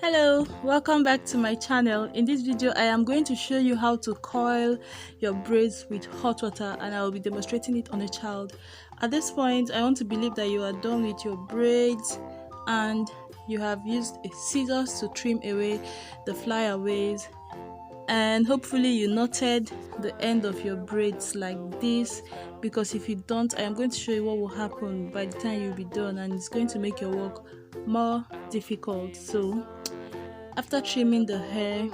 Hello, welcome back to my channel. In this video I am going to show you how to coil your braids with hot water, and I will be demonstrating it on a child. At this point I want to believe that you are done with your braids and you have used a scissors to trim away the flyaways, and hopefully you knotted the end of your braids like this, because if you don't, I am going to show you what will happen by the time you'll be done, and it's going to make your work more difficult. So after trimming the hair,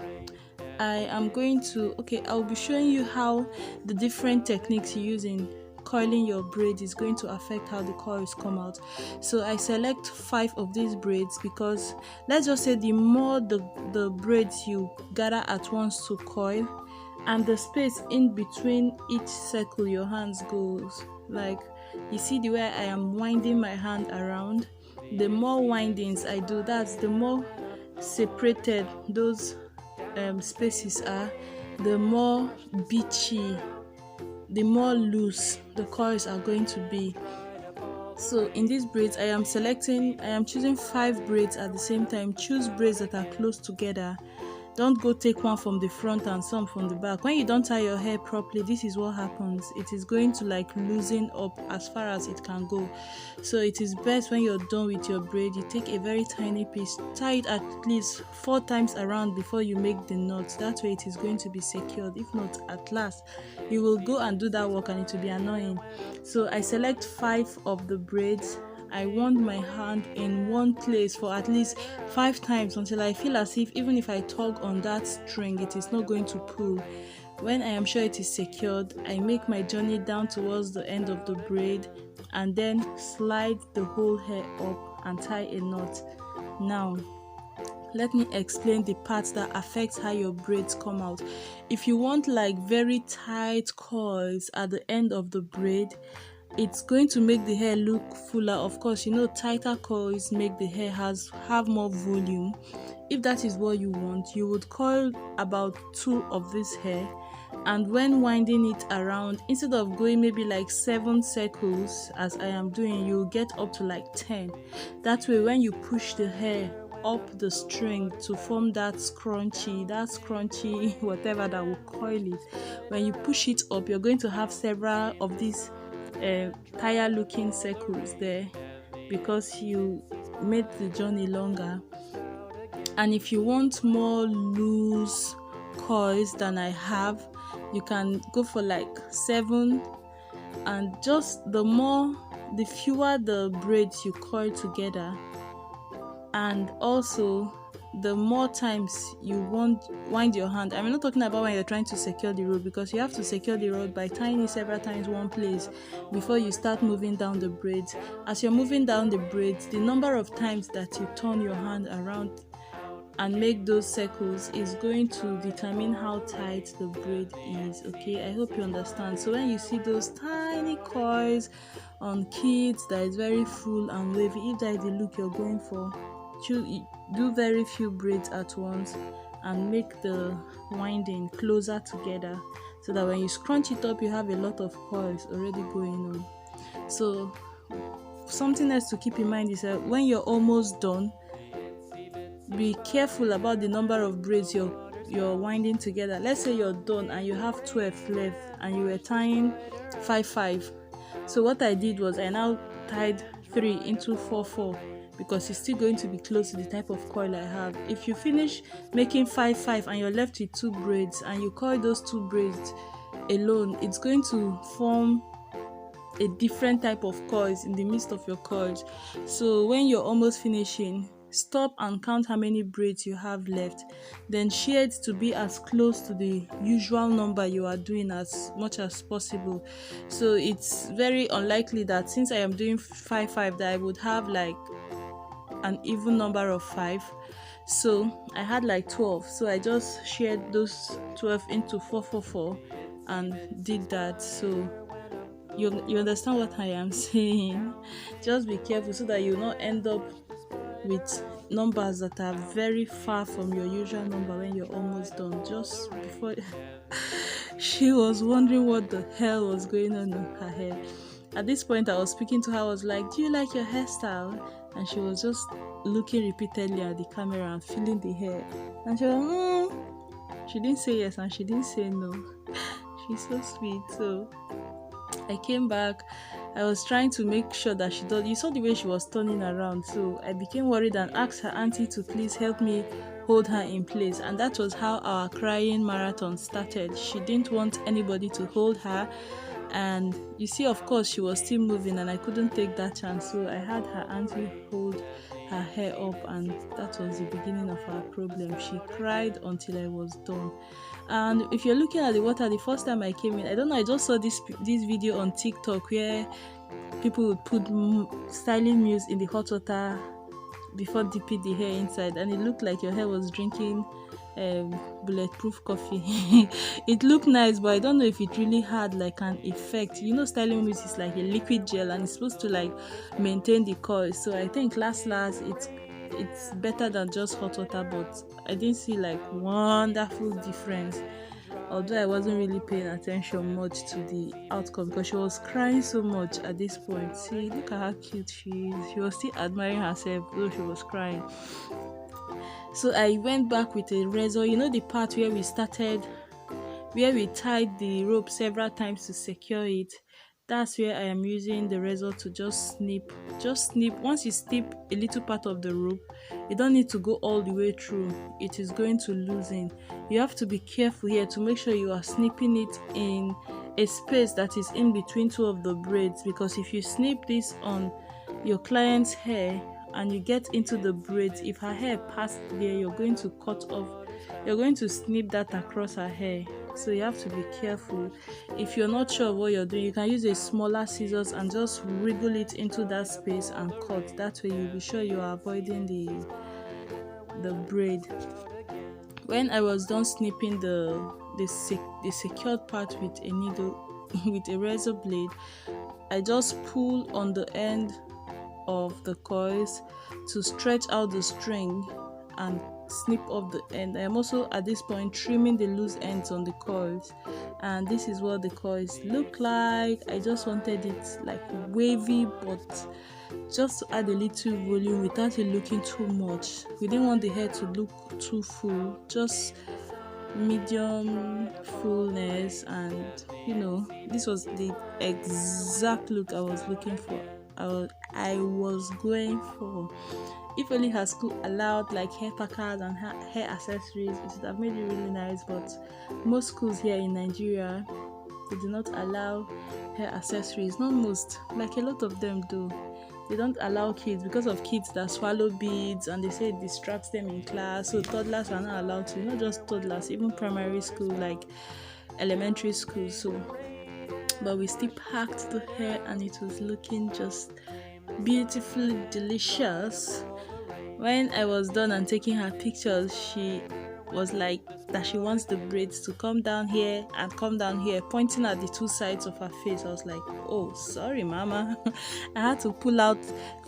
I am going to I'll be showing you how the different techniques you use in coiling your braid is going to affect how the coils come out. So I select 5 of these braids because let's just say the more the braids you gather at once to coil, and the space in between each circle your hands goes, like you see the way I am winding my hand around, the more windings I do, that's the more separated those spaces are, the more beachy, the more loose the coils are going to be. So in these braids I am choosing 5 braids at the same time. Choose braids that are close together. Don't go take one from the front and some from the back. When you don't tie your hair properly, this is what happens. It is going to like loosen up as far as it can go. So it is best when you're done with your braid, you take a very tiny piece, tie it at least 4 times around before you make the knot. That way it is going to be secured. If not, at last you will go and do that work and it will be annoying. So I select 5 of the braids. I wound my hand in one place for at least 5 times until I feel as if even if I tug on that string, it is not going to pull. When I am sure it is secured, I make my journey down towards the end of the braid and then slide the whole hair up and tie a knot. Now, let me explain the parts that affect how your braids come out. If you want like very tight coils at the end of the braid, it's going to make the hair look fuller. Of course, tighter coils make the hair have more volume. If that is what you want, you would coil about 2 of this hair, and when winding it around, instead of going maybe like 7 circles as I am doing, you'll get up to like 10. That way when you push the hair up the string to form that scrunchy whatever that will coil it, when you push it up, you're going to have several of these tire looking circles there because you made the journey longer. And if you want more loose coils than I have, you can go for like 7, and just the fewer the braids you coil together, and also the more times you wind your hand. I'm not talking about when you're trying to secure the rod, because you have to secure the rod by tying it several times one place before you start moving down the braids. As you're moving down the braids, the number of times that you turn your hand around and make those circles is going to determine how tight the braid is. I hope you understand. So when you see those tiny coils on kids that is very full and wavy, if that is the look you're going for, do very few braids at once and make the winding closer together, so that when you scrunch it up, you have a lot of coils already going on. So something else to keep in mind is that when you're almost done, be careful about the number of braids you're winding together. Let's say you're done and you have 12 left and you were tying 5 So what I did was I now tied 3 into 4 because it's still going to be close to the type of coil I have. If you finish making 5 and you're left with 2 braids and you coil those 2 braids alone, it's going to form a different type of coils in the midst of your coils. So when you're almost finishing, stop and count how many braids you have left, then share it to be as close to the usual number you are doing as much as possible. So it's very unlikely that since I am doing 5 that I would have like an even number of 5. So I had like 12, so I just shared those 12 into 4 and did that. So you understand what I am saying. Just be careful so that you not end up with numbers that are very far from your usual number when you're almost done. Just before she was wondering what the hell was going on in her hair. At this point I was speaking to her, I was like, do you like your hairstyle? and she was just looking repeatedly at the camera and feeling the hair. And she was she didn't say yes and she didn't say no. She's so sweet. So I came back. I was trying to make sure that she does. You saw the way she was turning around, so I became worried and asked her auntie to please help me hold her in place. And that was how our crying marathon started. She didn't want anybody to hold her, and you see, of course, she was still moving, and I couldn't take that chance. So I had her auntie hold her hair up, and that was the beginning of our problem. She cried until I was done. And if you're looking at the water, the first time I came in, I don't know, I just saw this video on TikTok where people would put styling mousse in the hot water before dipping the hair inside, and it looked like your hair was drinking bulletproof coffee. It looked nice, but I don't know if it really had like an effect. You know, styling mousse is like a liquid gel and it's supposed to like maintain the coils. So I think last it's better than just hot water, but I didn't see like wonderful difference, although I wasn't really paying attention much to the outcome because she was crying so much at this point. See, look at how cute she is. She was still admiring herself though she was crying. So I went back with a razor. You know the part where we started, where we tied the rope several times to secure it? That's where I am using the razor to just snip. Once you snip a little part of the rope, you don't need to go all the way through. It is going to loosen. You have to be careful here to make sure you are snipping it in a space that is in between two of the braids, because if you snip this on your client's hair and you get into the braids, if her hair passed there, you're going to cut off, you're going to snip that across her hair. So you have to be careful. If you're not sure what you're doing, you can use a smaller scissors and just wriggle it into that space and cut. That way you'll be sure you are avoiding the braid. When I was done snipping the secured part with a needle with a razor blade, I just pull on the end of the coils to stretch out the string and snip off the end. I am also at this point trimming the loose ends on the coils, and this is what the coils look like. I just wanted it like wavy, but just to add a little volume without it looking too much. We didn't want the hair to look too full, just medium fullness. And you know, this was the exact look I was looking for. I was going for. If only her school allowed like hair packers and hair accessories, it would have made it really nice. But most schools here in Nigeria, they do not allow hair accessories. Not most, like a lot of them do. They don't allow kids because of kids that swallow beads, and they say it distracts them in class. So toddlers are not allowed to. Not just toddlers, even primary school, like elementary school. So, but we still packed the hair, and it was looking just beautifully delicious. When I was done and taking her pictures, she was like that she wants the braids to come down here and come down here, pointing at the two sides of her face. I was like, oh, sorry mama. I had to pull out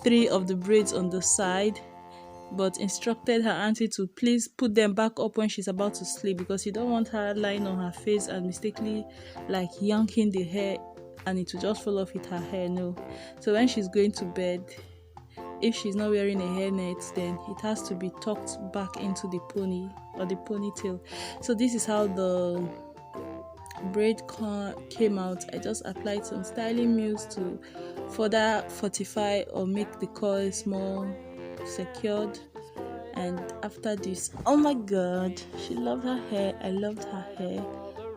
3 of the braids on the side, but instructed her auntie to please put them back up when she's about to sleep, because you don't want her lying on her face and mistakenly like yanking the hair and it will just fall off with her hair. No. So when she's going to bed, if she's not wearing a hairnet, then it has to be tucked back into the pony or the ponytail. So this is how the braid came out. I just applied some styling mousse to further fortify or make the coils more secured. And after this, oh my god, she loved her hair. I loved her hair.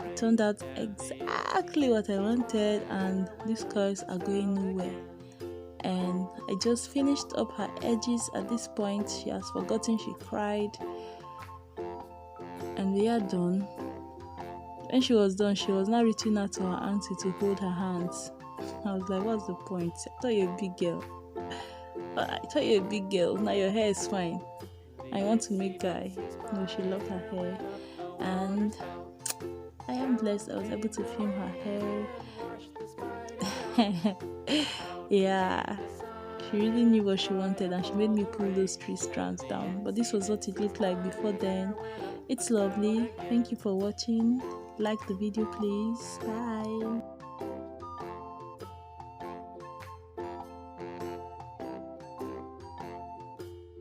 It turned out exactly what I wanted, and these coils are going nowhere. And I just finished up her edges. At this point, she has forgotten she cried, and we are done. When she was done, she was now reaching out to her auntie to hold her hands. I was like, what's the point? I thought you're a big girl. Now your hair is fine. I want to make guy. No, she loved her hair, and I am blessed I was able to film her hair. Yeah, she really knew what she wanted, and she made me pull those 3 strands down. But this was what it looked like before then. It's lovely. Thank you for watching. Like the video, please. Bye.